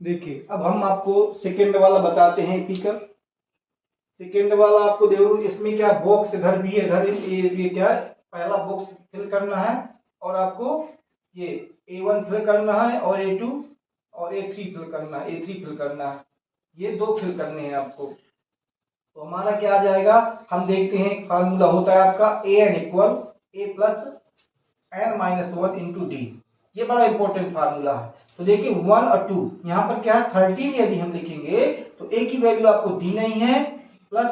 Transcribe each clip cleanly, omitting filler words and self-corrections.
देखिए अब हम आपको सेकेंड वाला बताते हैं एपी का। सेकेंड वाला आपको देखो इसमें क्या बॉक्स इधर भी है, इधर ये क्या है, पहला बॉक्स फिल करना है और आपको ये A1 फिल करना है और A2 और A3 फिल करना है, A3 फिल करना है, ये दो फिल करने हैं आपको। तो हमारा क्या आ जाएगा, हम देखते हैं फार्मूला होता है आपका AN equal A plus n-1 into D. ये बड़ा इंपॉर्टेंट फार्मूला है। तो देखिए 1 और 2 यहाँ पर क्या है 13 यदि हम लिखेंगे तो a की वैल्यू आपको दी नहीं है, प्लस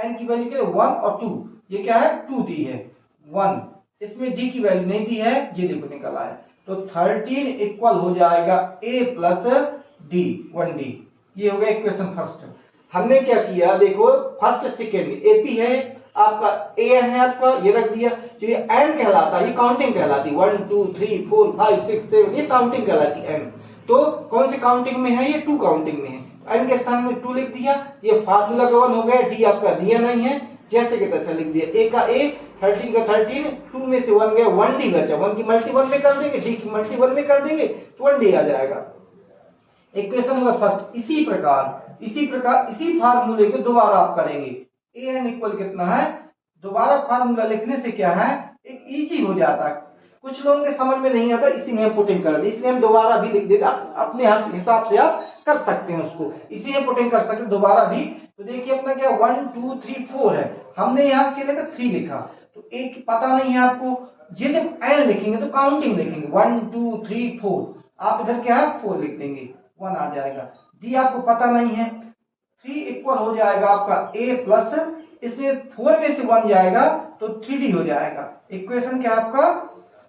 n की वैल्यू क्या है 1 और 2, ये क्या है 2 दी है 1, इसमें d की वैल्यू नहीं दी है, ये देखो निकल आया। तो 13 इक्वल हो जाएगा a प्लस डी 1d। ये हो गया इक्वेशन फर्स्ट। हमने क्या किया देखो फर्स्ट सेकेंड एपी है आपका, एन है आपका, ये रख दिया। जो ये एन कहलाता है ये काउंटिंग कहलाती है, 1 2 3 4 5 6 7 ये काउंटिंग कहलाती है एन। तो कौन सी काउंटिंग में है, ये 2 काउंटिंग में है। एन के स्थान में 2 लिख दिया, ये फार्मूला का 1 हो गया। डी आपका दिया नहीं है, जैसे के तैसे लिख दिया। ए का ए, 13 का 13, 2 में से 1 गया, 1 डी बचा। 1 की मल्टी 1 में कर देंगे, डी की मल्टी 1 में कर देंगे तो 1 डी आ जाएगा। Equation number first. इसी प्रकार इसी फार्मूले को दोबारा आप करेंगे। ए एन इक्वल कितना है, दोबारा फार्मूला लिखने से क्या है एक इजी हो जाता है। कुछ लोगों के समझ में नहीं आता, इसी में हम पुटिंग कर दी, इसलिए हम दोबारा भी लिख देते। अपने हिसाब से आप कर सकते हैं उसको, इसी में पुटिंग कर सकते हैं दोबारा भी। तो देखिए अपना क्या 1 2 3 4 है, हमने यहाँ क्या लिखा 3 लिखा। तो एक पता नहीं है आपको, ये जब एन लिखेंगे तो काउंटिंग लिखेंगे 1 2 3 4, आप इधर क्या है 4 लिख देंगे, 1 आ जाएगा। डी आपको पता नहीं है, 3 इक्वल हो जाएगा आपका a प्लस, इसमें 4 में से 1 जाएगा तो 3d हो जाएगा। इक्वेशन क्या आपका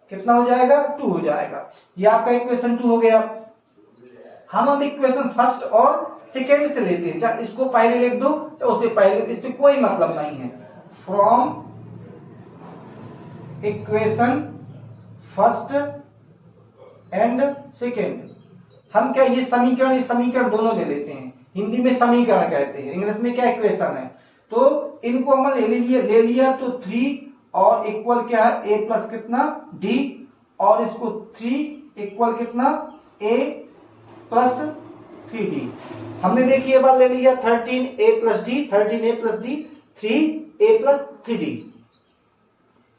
कितना हो जाएगा 2 हो जाएगा। ये आपका इक्वेशन 2 हो गया। हम अब इक्वेशन फर्स्ट और सेकेंड से लेते हैं, चाहे इसको पहले लिख दो चाहे उसे पहले, इससे कोई मतलब नहीं है। From equation first and second, हम क्या ये समीकरण दोनों ले लेते हैं। हिंदी में समीकरण कहते हैं, इंग्लिश में क्या इक्वेशन है। तो इनको हमने ले लिया तो 3 और इक्वल क्या है a प्लस कितना d, और इसको 3 इक्वल कितना a प्लस 3d। हमने देखिए ये बार ले लिया 13a plus d, 13a plus d 3a plus 3d।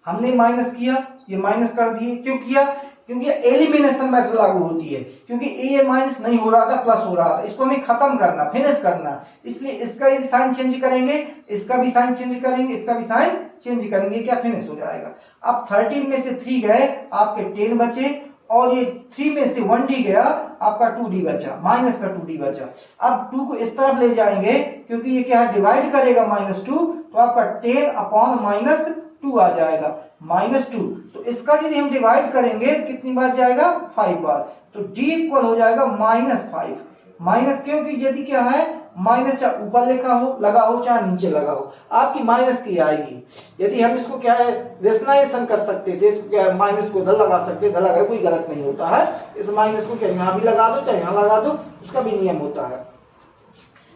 हमने माइनस किया, ये माइनस कर दिए। क्यों किया, क्योंकि एलिमिनेशन मेथड लागू होती है। क्योंकि ए माइनस नहीं हो रहा था, प्लस हो रहा था, इसको हमें खत्म करना, फिनिश करना। इसलिए इसका यदि साइन चेंज करेंगे, इसका भी साइन चेंज करेंगे, इसका भी साइन चेंज करेंगे, क्या फिनिश हो जाएगा। अब 13 में से 3 गए आपके 10 बचे, और ये 3 में से 1d गया आपका 2d बचा, माइनस का 2d बचा। अब 2 को इस तरफ ले जाएंगे क्योंकि ये क्या है डिवाइड करेगा -2, तो आपका 10 अपॉन -2 आ जाएगा, -2। तो इसका यदि हम डिवाइड करेंगे कितनी बार जाएगा 5 बार, तो d इक्वल हो जाएगा -5। माइनस क्योंकि यदि क्या है माइनस चाहे ऊपर लिखा हो लगा हो चाहे नीचे लगा हो, आपकी माइनस की आएगी। यदि हम इसको क्या है रेशनाइजेशन कर सकते थे, इसको क्या है माइनस को इधर लगा सकते, इधर लगा, कोई गलत नहीं होता है। इस माइनस को क्या यहाँ भी लगा दो चाहे यहाँ लगा दो, उसका भी नियम होता है।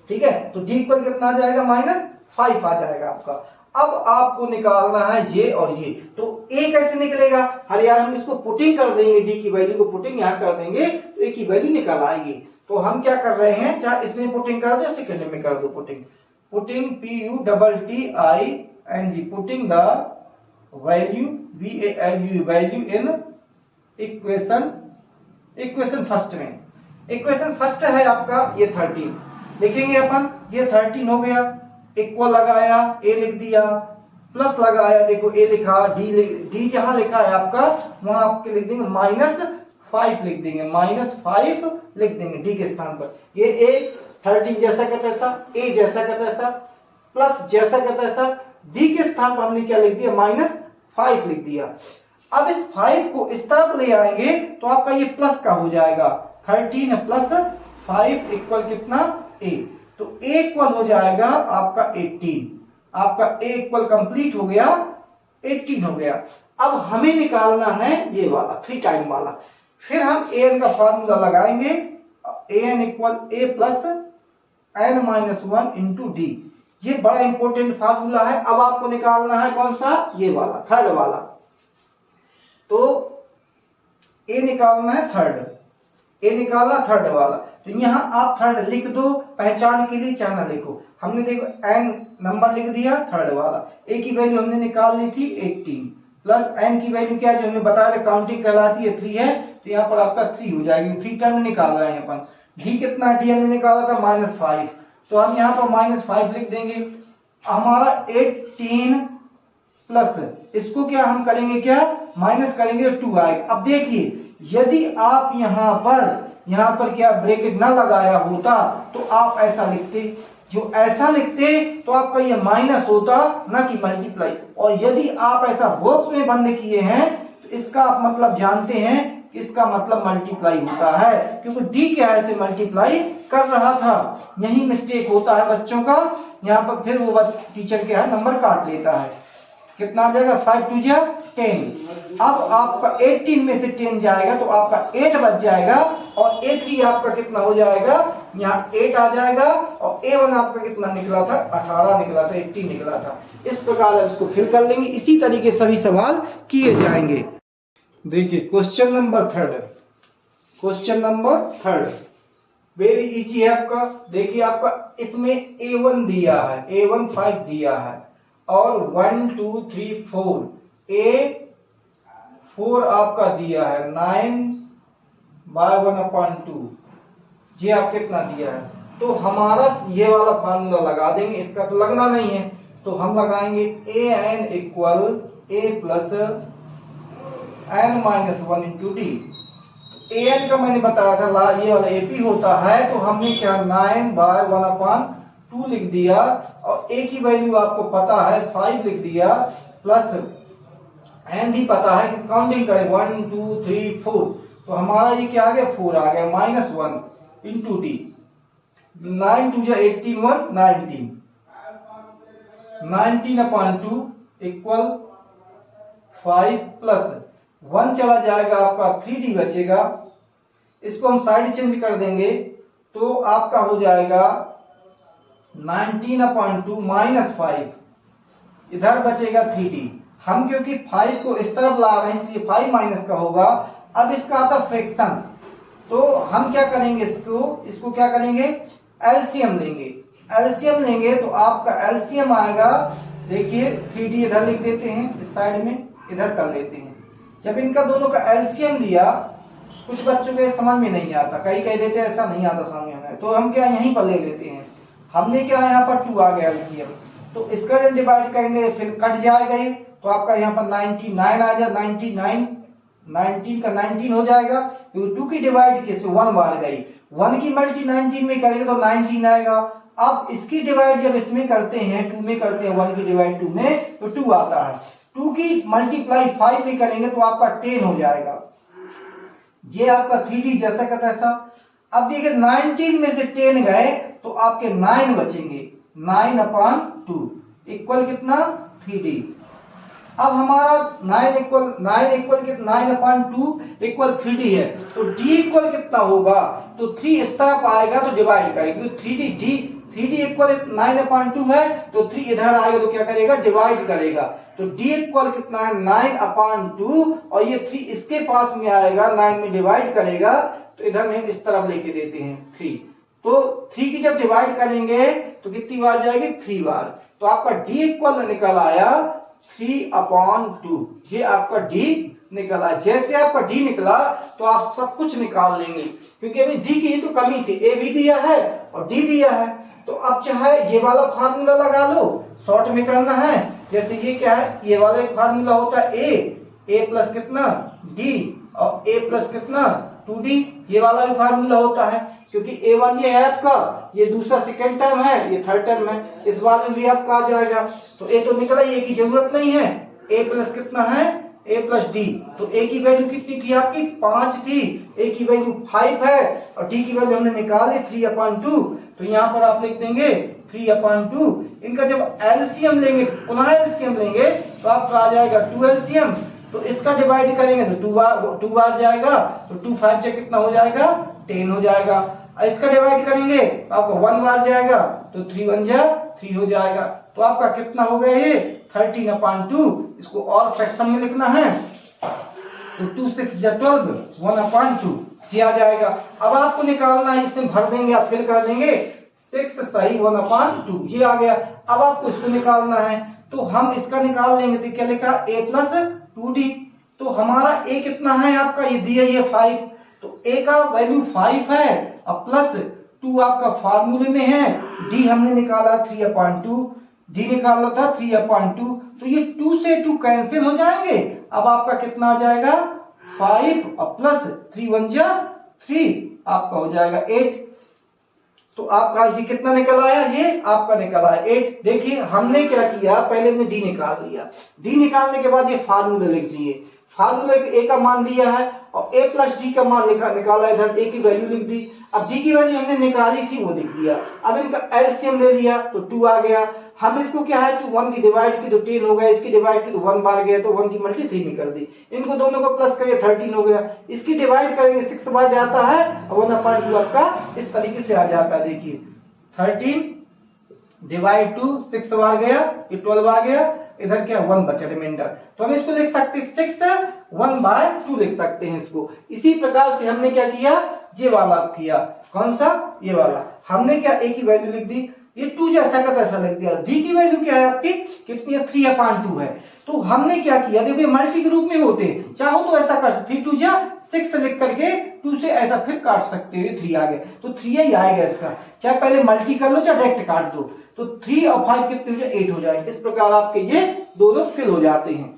ठीक है, तो d इक्वल कितना आ जाएगा -5 आ जाएगा आपका। अब आपको निकालना है ये और ये, तो a कैसे निकलेगा, अरे यार हम इसको पुटिंग कर देंगे, d की वैल्यू को पुटिंग यहाँ कर देंगे तो a की वैल्यू निकल आएगी। तो हम क्या कर रहे हैं, चाहे इसमें पुटिंग कर दो सेकंड में कर दो putting, PUTTING, putting the value value in equation first में। इक्वेशन फर्स्ट है आपका ये 13 लिखेंगे अपन, ये 13 हो गया, इक्वल लगाया a लिख दिया, प्लस लगाया देखो a लिखा, d जहां लिखा है आपका वहां आपके लिख देंगे -5 लिख देंगे, -5 लिख देंगे d के स्थान पर। ये a 13 जैसा का तैसा, a जैसा का तैसा, प्लस जैसा का तैसा, d के स्थान पर हमने क्या लिख दिया -5 लिख दिया। अब इस 5 को इस तरफ ले आएंगे तो आपका ये प्लस का हो जाएगा, 13 प्लस 5 इक्वल कितना a, तो a इक्वल हो जाएगा आपका 18। आपका a इक्वल कंप्लीट हो गया, 18 हो गया। अब हमें निकालना है ये वाला 3 टाइम वाला, फिर हम an का फार्मूला लगाएंगे, an equal a plus n-1 into D. ये बड़ा इंपॉर्टेंट फार्मूला है। अब आपको निकालना है कौन सा, ये वाला थर्ड वाला। तो a निकालना है थर्ड, a निकालना थर्ड वाला। तो यहाँ आप थर्ड लिख दो, पहचान के लिए चाहे ना लिखो। हमने देखो n नंबर लिख दिया थर्ड वाला, a की वैल्यू हमने निकाल ली थी 18 प्लस n की वैल्यू क्या जो हमने बताया काउंटिंग कहलाती है 3 है, तो यहाँ पर आपका 3 हो जाएगी। 3 टर्म निकाल रहे हैं अपन। d कितना d हमने निकाला था -5, तो हम यहाँ पर -5 लिख देंगे। हमारा 18 प्लस इसको क्या हम करेंगे, क्या माइनस करेंगे, 2 आएगा। अब देखिए यदि आप यहाँ पर क्या ब्रैकेट ना लगाया होता तो आप ऐसा लिखते, जो ऐसा लिखते तो आपका ये माइनस होता ना कि मल्टीप्लाई। और यदि आप ऐसा बॉक्स में बंद किए हैं तो इसका आप मतलब जानते हैं, इसका मतलब मल्टीप्लाई होता है, क्योंकि डी क्या है से मल्टीप्लाई कर रहा था। यही मिस्टेक होता है बच्चों का, यहाँ पर फिर वो टीचर क्या है नंबर काट लेता है। कितना आ जाएगा 5 2 जा 10। अब आपका 18 में से 10 जाएगा तो आपका 8 बच जाएगा, और A3 आपका कितना हो जाएगा, यहाँ 8 आ जाएगा, और A1 आपका कितना निकला था 18 निकला था, 18 निकला था। इस प्रकार इसको फिल कर लेंगे। इसी तरीके सभी सवाल किए जाएंगे। देखिए question number third very easy है आपका। देखिए आपका इसमें A1 दिया है, A1 5 दिया है, और 1 2 3 4 A4 आपका दिया है 9/1/2, ये आप कितना दिया है। तो हमारा ये वाला फार्मूला लगा देंगे, इसका तो लगना नहीं है, तो हम लगाएंगे an equal a plus n-1 into D. an का मैंने बताया था ये वाला AP होता है, तो हमने क्या 9/1/2 लिख दिया, और a की वैल्यू आपको पता है 5 लिख दिया, प्लस n भी पता है कि काउंटिंग करें 1 2 3 4, तो हमारा ये क्या आ गया 4 आ गया, -1 इंटू डी। 9 2 जा 18 1 19, 19/2 इक्वल 5 प्लस 1 चला जाएगा, आपका 3D बचेगा। इसको हम साइड चेंज कर देंगे तो आपका हो जाएगा 19/2 -5, इधर बचेगा 3D। हम क्योंकि 5 को इस तरफ ला रहे हैं इसलिए 5 माइनस का होगा। अब इसका आता फ्रैक्शन, तो हम क्या करेंगे, इसको क्या करेंगे, एलसीएम लेंगे। एलसीएम लेंगे तो आपका एलसीएम आएगा, देखिए 3D इधर लिख देते हैं, इस साइड में इधर कर लेते हैं। जब इनका दोनों का एलसीएम लिया, कुछ बच्चों के समझ में नहीं आता, कई कह देते हैं ऐसा नहीं आता समझ में, तो हम क्या यहीं पर ले लेते हैं। हमने क्या यहाँ पर 2 आ गया एलसीएम, तो इसका जब डिवाइड करेंगे फिर कट जाएगा ही, तो आपका यहाँ पर 99 आ जाए, 19 का 19 हो जाएगा, क्योंकि 2 की डिवाइड किससे 1 बार गई, 1 की मल्टी 19 में करेंगे तो 19 आएगा। अब इसकी डिवाइड जब इसमें करते हैं 2 में करते हैं, 1 की डिवाइड 2 में तो 2 आता है, 2 की मल्टीप्लाई 5 में करेंगे तो आपका 10 हो जाएगा, ये आपका 3D जैसा का तैसा। अब देखिए 19 में से 10 गए तो आपके 9 बचेंगे, 9/2 इक्वल कितना 3D। अब हमारा 9 इक्वल 9/2 इक्वल 3D है, तो D इक्वल कितना होगा, तो 3 इस तरफ आएगा तो डिवाइड करेंगे, 3D इक्वल 9/2 है, तो 3 इधर आएगा तो क्या करेगा, डिवाइड करेगा, तो D इक्वल कितना है 9/2, और ये 3 इसके पास में आएगा, 9 में डिवाइड करेगा, तो इधर में इस तरफ लेके देते हैं 3, तो 3 की जब डिवाइड करेंगे तो कितनी बार जाएगी 3 बार, तो आपका D इक्वल निकल आया 3/2, ये आपका D निकला। जैसे आपका D निकला तो आप सब कुछ निकाल लेंगे, क्योंकि अभी D की ही तो कमी थी, A भी दिया है और D दिया है, तो अब चाहे ये वाला फार्मूला लगा लो, शॉर्ट में करना है। जैसे ये क्या है, ये वाला एक फार्मूला होता है A प्लस कितना D, और A प्लस कितना 2D, ये वाला भी फार्मूला होता है, क्योंकि A1 ये है आपका, ये दूसरा सेकेंड टर्म है, ये थर्ड टर्म है, इस बार में भी आपका आ जाएगा। तो A तो निकला ही, A की जरूरत नहीं है, A प्लस कितना है A प्लस D, तो A की वैल्यू कितनी थी आपकी 5 थी, A की वैल्यू 5 है, और D की वैल्यू हमने निकाली 3/2, तो यहाँ पर आप लिख देंगे 3/2। इनका जब एलसीएम लेंगे, पुनः एलसीएम लेंगे, तो आपका आ जाएगा 2 एलसीएम, तो इसका डिवाइड करेंगे तो 2 बार जाएगा, तो 2 5 से कितना हो जाएगा 10 हो जाएगा, और इसका डिवाइड करेंगे तो आपको 1 बार जाएगा, तो 3 1 जा 3 हो जाएगा, तो आपका कितना हो गया ये 13/2। इसको और फ्रैक्शन में लिखना है तो 2 6 जा 12, 1/2 ये आ जाएगा। अब आपको निकालना है, इसमें भर देंगे, आप फिल कर देंगे 6 सही 1/2, ये आ गया। अब आपको इसको निकालना है, तो हम इसका निकाल लेंगे। तो क्या लिखा a + 2d, तो हमारा a कितना है आपका, ये दिया ये 5, तो a का वैल्यू 5 है और प्लस 2 आपका फार्मूले में है, d हमने निकाला 3/2, d निकालना था 3/2, तो ये 2 से 2 कैंसिल हो जाएंगे। अब आपका कितना आ जाएगा 5 और प्लस 3 1 जा 3, आपका हो जाएगा 8। तो आपका ये कितना निकल आया, ये आपका निकल आया 8। देखिए हमने क्या किया, पहले हमने डी निकाल लिया, डी निकालने के बाद ये फार्मूला लिख दिए, फार्मूले पे ए का मान दिया है और a + d का मान निकाला, इधर a की वैल्यू लिख दी। अब d की वैल्यू हमने निकाली थी वो लिख दिया। अब इनका एलसीएम ले लिया तो 2 आ गया। हम इसको क्या है कि 1 की डिवाइड की तो 10 हो गया, इसकी डिवाइड की तो 1 बार गया, तो 1 की मल्टी 3 में कर दी, इनको दोनों को प्लस करिए 13 हो गया। इसकी डिवाइड करेंगे 6 बार जाता है और 1/2 आपका इस तरीके से आ जाता है। देखिए 13 डिवाइड 2 6 बार गया, ये 12 आ गया, इधर क्या 1 बचा रिमाइंडर, तो हम इसको लिख सकते हैं 6 1/2 लिख सकते हैं इसको। इसी प्रकार से हमने क्या किया, ये वाला किया, कौन सा, ये वाला, हमने क्या a की वैल्यू लिख दी, ये 2 जैसा का तैसा लिख दिया। d की वैल्यू क्या है आपकी, कितनी है 3/2 है। तो हमने क्या किया, देखिए मल्टी के रूप में होते, चाहो तो ऐसा कर 3 2 जा 6 लिख करके 2 से ऐसा फिर काट सकते हो, 3 आ गए तो 3 ही आएगा इसका, चाहे पहले मल्टी कर लो चाहे डायरेक्ट काट दो, तो 3 और 5 कितने हो जाए 8 हो जाएंगे। इस प्रकार आपके ये दोनों फिल हो जाते हैं।